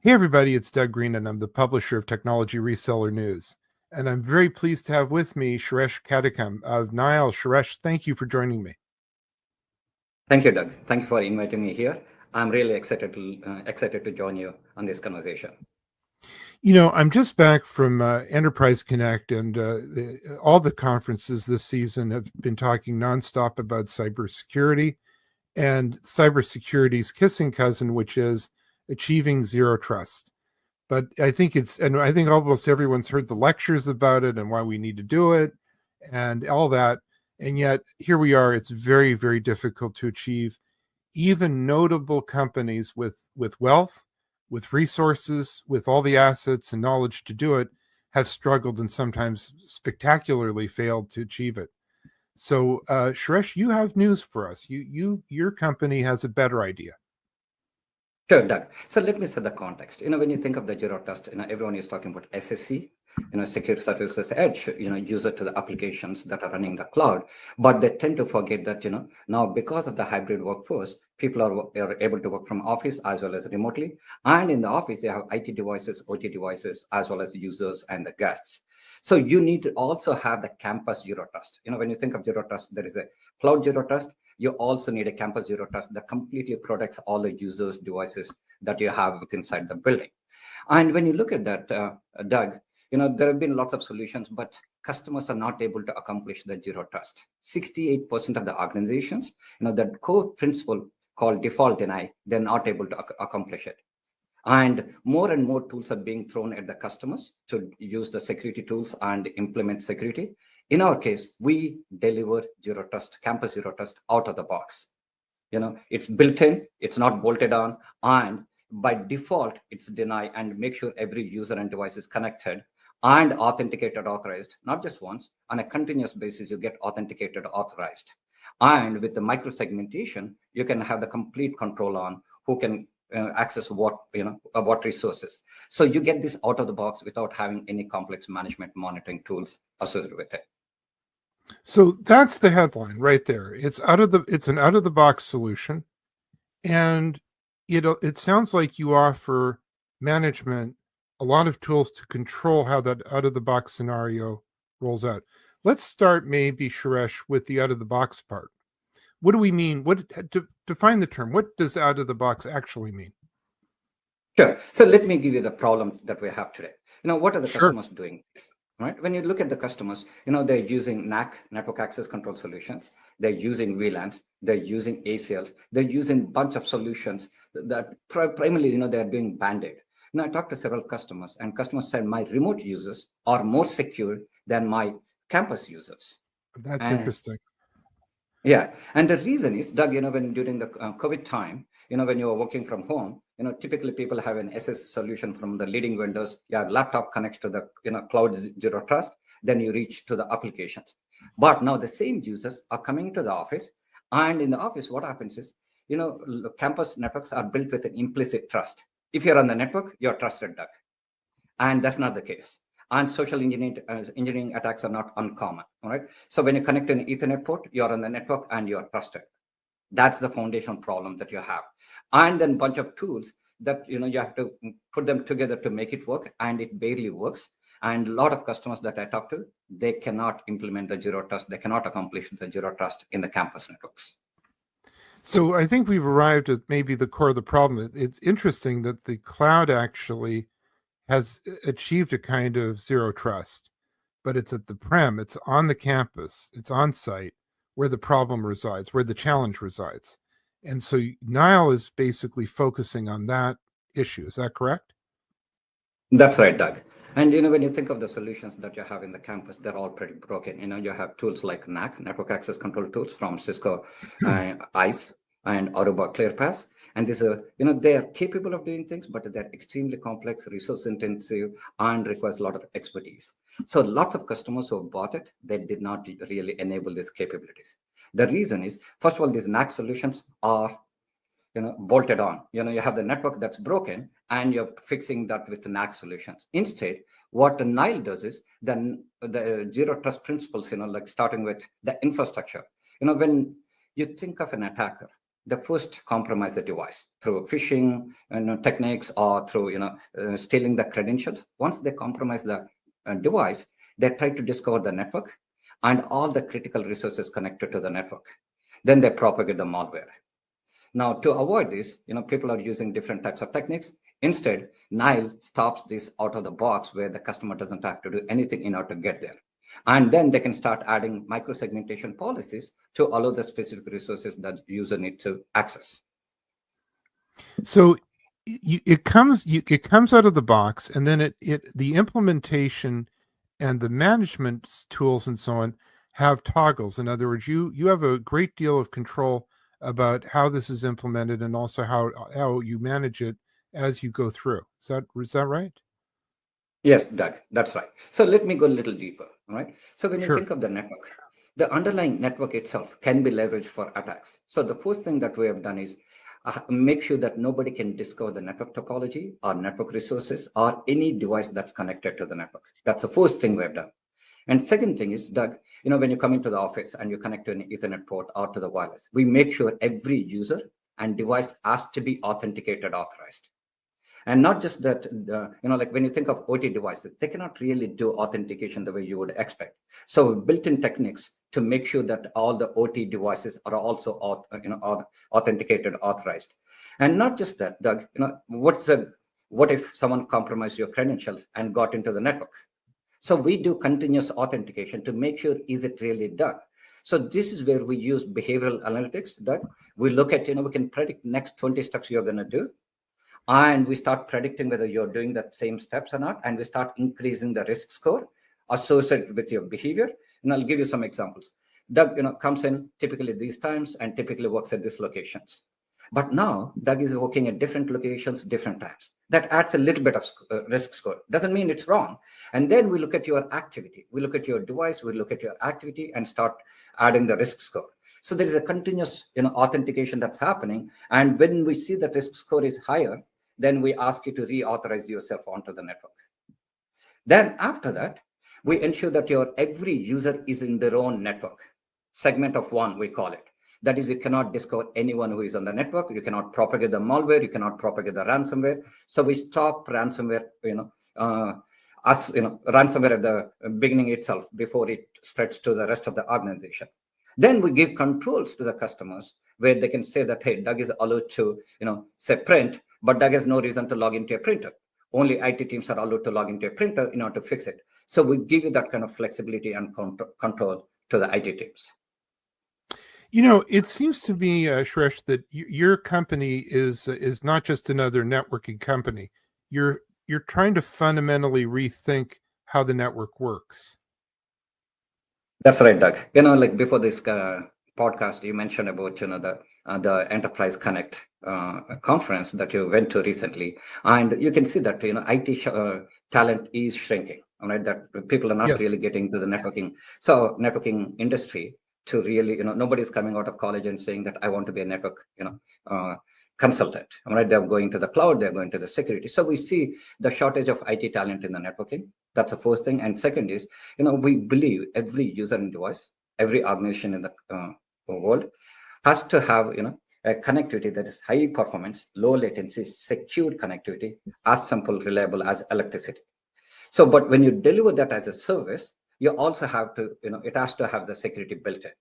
Hey everybody, it's Doug Green and I'm the publisher of Technology Reseller News. And I'm very pleased to have with me Suresh Katukam of Nile. Suresh, thank you for joining me. Thank you, Doug. Thank you for inviting me here. I'm really excited to join you on this conversation. You know, I'm just back from Enterprise Connect, and all the conferences this season have been talking nonstop about cybersecurity and cybersecurity's kissing cousin, which is achieving zero trust. But I think I think almost everyone's heard the lectures about it and why we need to do it and all that. And yet here we are, it's very, very difficult to achieve. Even notable companies with wealth, with resources, with all the assets and knowledge to do it have struggled and sometimes spectacularly failed to achieve it. So Suresh, you have news for us. Your company has a better idea. Sure, Doug. So let me set the context. When you think of the zero trust, everyone is talking about SSE, secure services edge, user to the applications that are running the cloud. But they tend to forget that, now because of the hybrid workforce, people are able to work from office as well as remotely. And in the office, they have IT devices, OT devices, as well as users and the guests. So you need to also have the campus zero trust. When you think of zero trust, there is a cloud zero trust. You also need a campus zero trust that completely protects all the users' devices that you have within inside the building. And when you look at that, Doug, there have been lots of solutions, but customers are not able to accomplish the zero trust. 68% of the organizations, that core principle called default deny, they're not able to accomplish it. And more tools are being thrown at the customers to use the security tools and implement security. In our case, we deliver zero trust, campus zero trust out of the box. It's built in, it's not bolted on, and by default, it's deny and make sure every user and device is connected and authenticated, authorized, not just once. On a continuous basis, you get authenticated, authorized. And with the microsegmentation, you can have the complete control on who can access what resources. So you get this out of the box without having any complex management monitoring tools associated with it. So that's the headline right there. It's an out of the box solution, and it sounds like you offer management a lot of tools to control how that out of the box scenario rolls out. Let's start maybe, Suresh, with the out of the box part. What do we mean? To define the term? What does out of the box actually mean? Sure. So let me give you the problem that we have today. What are the customers doing? Right? When you look at the customers, they're using NAC, network access control solutions. They're using VLANs. They're using ACLs. They're using a bunch of solutions that primarily, they're doing Band-Aid. I talked to several customers, and customers said my remote users are more secure than my campus users. That's interesting. Yeah. And the reason is, Doug, when during the COVID time, when you are working from home, typically people have an SS solution from the leading vendors. Your laptop connects to the, cloud zero trust, then you reach to the applications. But now the same users are coming to the office, and in the office, what happens is, campus networks are built with an implicit trust. If you're on the network, you're trusted, Doug. And that's not the case. And social engineering attacks are not uncommon. All right. So when you connect to an Ethernet port, you're on the network and you're trusted. That's the foundational problem that you have. And then a bunch of tools that you have to put them together to make it work, and it barely works. And a lot of customers that I talk to, they cannot implement the zero trust. They cannot accomplish the zero trust in the campus networks. So I think we've arrived at maybe the core of the problem. It's interesting that the cloud actually has achieved a kind of zero trust, but it's at the prem, it's on the campus, it's on site where the problem resides, where the challenge resides. And so Nile is basically focusing on that issue. Is that correct? That's right, Doug. And when you think of the solutions that you have in the campus, they're all pretty broken. You have tools like NAC, network access control tools from Cisco, ICE, and Aruba ClearPass. And these are, they are capable of doing things, but they're extremely complex, resource intensive, and requires a lot of expertise. So lots of customers who have bought it, they did not really enable these capabilities. The reason is, first of all, these NAC solutions are bolted on. You have the network that's broken and you're fixing that with the NAC solutions. Instead, what the Nile does is then the zero trust principles, like starting with the infrastructure. When you think of an attacker, they first compromise the device through phishing techniques or through stealing the credentials. Once they compromise the device, they try to discover the network and all the critical resources connected to the network. Then they propagate the malware. Now, to avoid this, people are using different types of techniques. Instead, Nile stops this out of the box where the customer doesn't have to do anything in order to get there. And then they can start adding microsegmentation policies to allow the specific resources that user need to access. So it comes out of the box, and then the implementation and the management tools and so on have toggles. In other words, you have a great deal of control about how this is implemented and also how you manage it as you go through. Is that right? Yes, Doug, that's right. So let me go a little deeper. All right. So when you Sure. think of the network, the underlying network itself can be leveraged for attacks. So the first thing that we have done is make sure that nobody can discover the network topology or network resources or any device that's connected to the network. That's the first thing we have done. And second thing is, Doug, when you come into the office and you connect to an Ethernet port or to the wireless, we make sure every user and device has to be authenticated, authorized. And not just that, like when you think of OT devices, they cannot really do authentication the way you would expect. So built-in techniques to make sure that all the OT devices are also authenticated, authorized. And not just that, Doug, what if someone compromised your credentials and got into the network? So we do continuous authentication to make sure, is it really Doug? So this is where we use behavioral analytics, Doug. We look at, we can predict next 20 steps you're going to do. And we start predicting whether you're doing the same steps or not. And we start increasing the risk score associated with your behavior. And I'll give you some examples. Doug, comes in typically these times and typically works at these locations. But now Doug is working at different locations, different times. That adds a little bit of risk score. Doesn't mean it's wrong. And then we look at your activity. We look at your device. We look at your activity and start adding the risk score. So there is a continuous, authentication that's happening. And when we see that risk score is higher, then we ask you to reauthorize yourself onto the network. Then after that, we ensure that your every user is in their own network. Segment of one, we call it. That is, you cannot discover anyone who is on the network. You cannot propagate the malware. You cannot propagate the ransomware. So we stop ransomware, ransomware at the beginning itself before it spreads to the rest of the organization. Then we give controls to the customers where they can say that, hey, Doug is allowed to, say print, but Doug has no reason to log into a printer. Only IT teams are allowed to log into a printer in order to fix it. So we give you that kind of flexibility and control to the IT teams. It seems to me, Suresh, that your company is not just another networking company. You're trying to fundamentally rethink how the network works. That's right, Doug. Like before this podcast, you mentioned about the Enterprise Connect conference that you went to recently, and you can see that IT talent is shrinking. All right, that people are not really getting to the networking. So networking industry to really, nobody's coming out of college and saying that I want to be a network, consultant. All right, they're going to the cloud, they're going to the security. So we see the shortage of IT talent in the networking. That's the first thing. And second is, we believe every user and device, every organization in the world has to have, a connectivity that is high performance, low latency, secured connectivity, as simple, reliable as electricity. So, but when you deliver that as a service, you also have to, it has to have the security built in.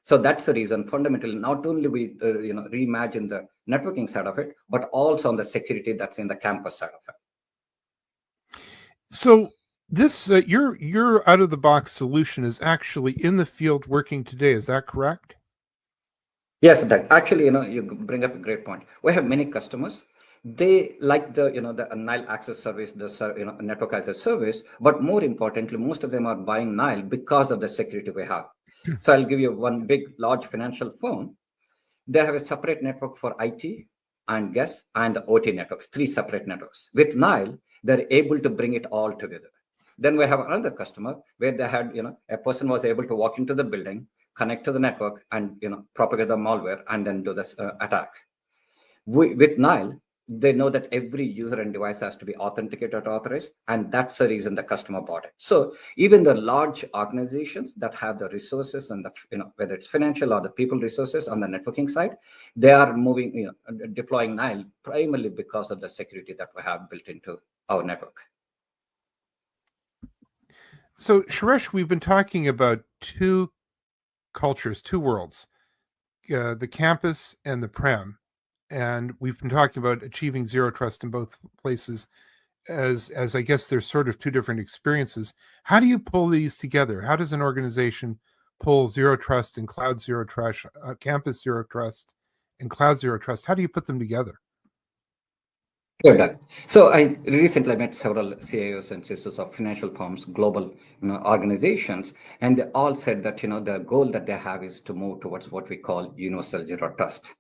So that's the reason fundamentally, not only we, reimagine the networking side of it, but also on the security that's in the campus side of it. So this, your out of the box solution is actually in the field working today. Is that correct? Yes, Doug. Actually, you bring up a great point. We have many customers. They like the Nile access service, the network as a service, but more importantly, most of them are buying Nile because of the security we have. So I'll give you one big, large financial firm. They have a separate network for IT and guests and the OT networks, 3 separate networks. With Nile, they're able to bring it all together. Then we have another customer where they had, a person was able to walk into the building, connect to the network and, propagate the malware and then do this attack. With Nile, they know that every user and device has to be authenticated or authorized, and that's the reason the customer bought it. So even the large organizations that have the resources and the, whether it's financial or the people resources on the networking side, they are moving, deploying Nile primarily because of the security that we have built into our network. So, Suresh, we've been talking about two cultures, two worlds, the campus and the prem. And we've been talking about achieving zero trust in both places as I guess there's sort of two different experiences. How do you pull these together? How does an organization pull zero trust and cloud zero trust, campus zero trust and cloud zero trust? How do you put them together? Sure, Doug. So I recently met several CIOs and CISOs of financial firms, global organizations, and they all said that the goal that they have is to move towards what we call universal zero trust.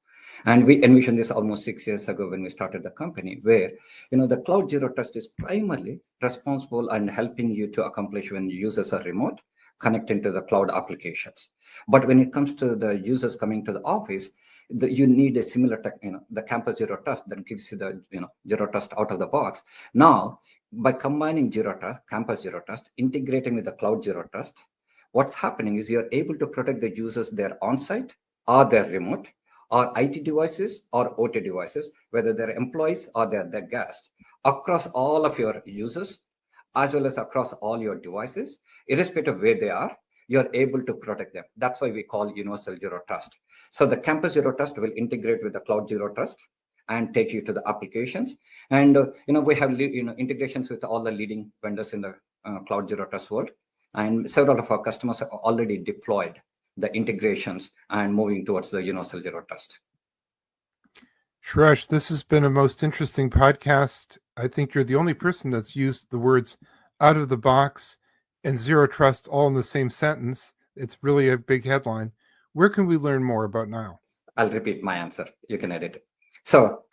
And we envisioned this almost 6 years ago when we started the company, where the cloud zero trust is primarily responsible and helping you to accomplish when users are remote, connecting to the cloud applications. But when it comes to the users coming to the office, you need a similar the campus zero trust that gives you the zero trust out of the box. Now, by combining zero trust, campus zero trust, integrating with the cloud zero trust, what's happening is you're able to protect the users there on site or they're remote, or IT devices or OT devices, whether they're employees or they're the guests, across all of your users, as well as across all your devices, irrespective of where they are, you're able to protect them. That's why we call universal zero trust. So the campus zero trust will integrate with the cloud zero trust and take you to the applications. And we have integrations with all the leading vendors in the cloud zero trust world. And several of our customers have already deployed the integrations and moving towards the universal zero trust. Suresh, this has been a most interesting podcast. I think you're the only person that's used the words out of the box and zero trust all in the same sentence. It's really a big headline. Where can we learn more about Nile? I'll repeat my answer. You can edit it. So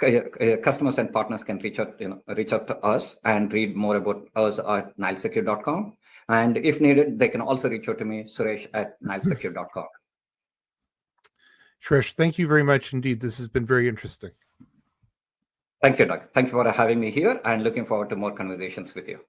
customers and partners can reach out to us and read more about us at nilesecure.com. And if needed, they can also reach out to me, Suresh, at nilesecure.com. Suresh, thank you very much indeed. This has been very interesting. Thank you, Doug. Thank you for having me here and looking forward to more conversations with you.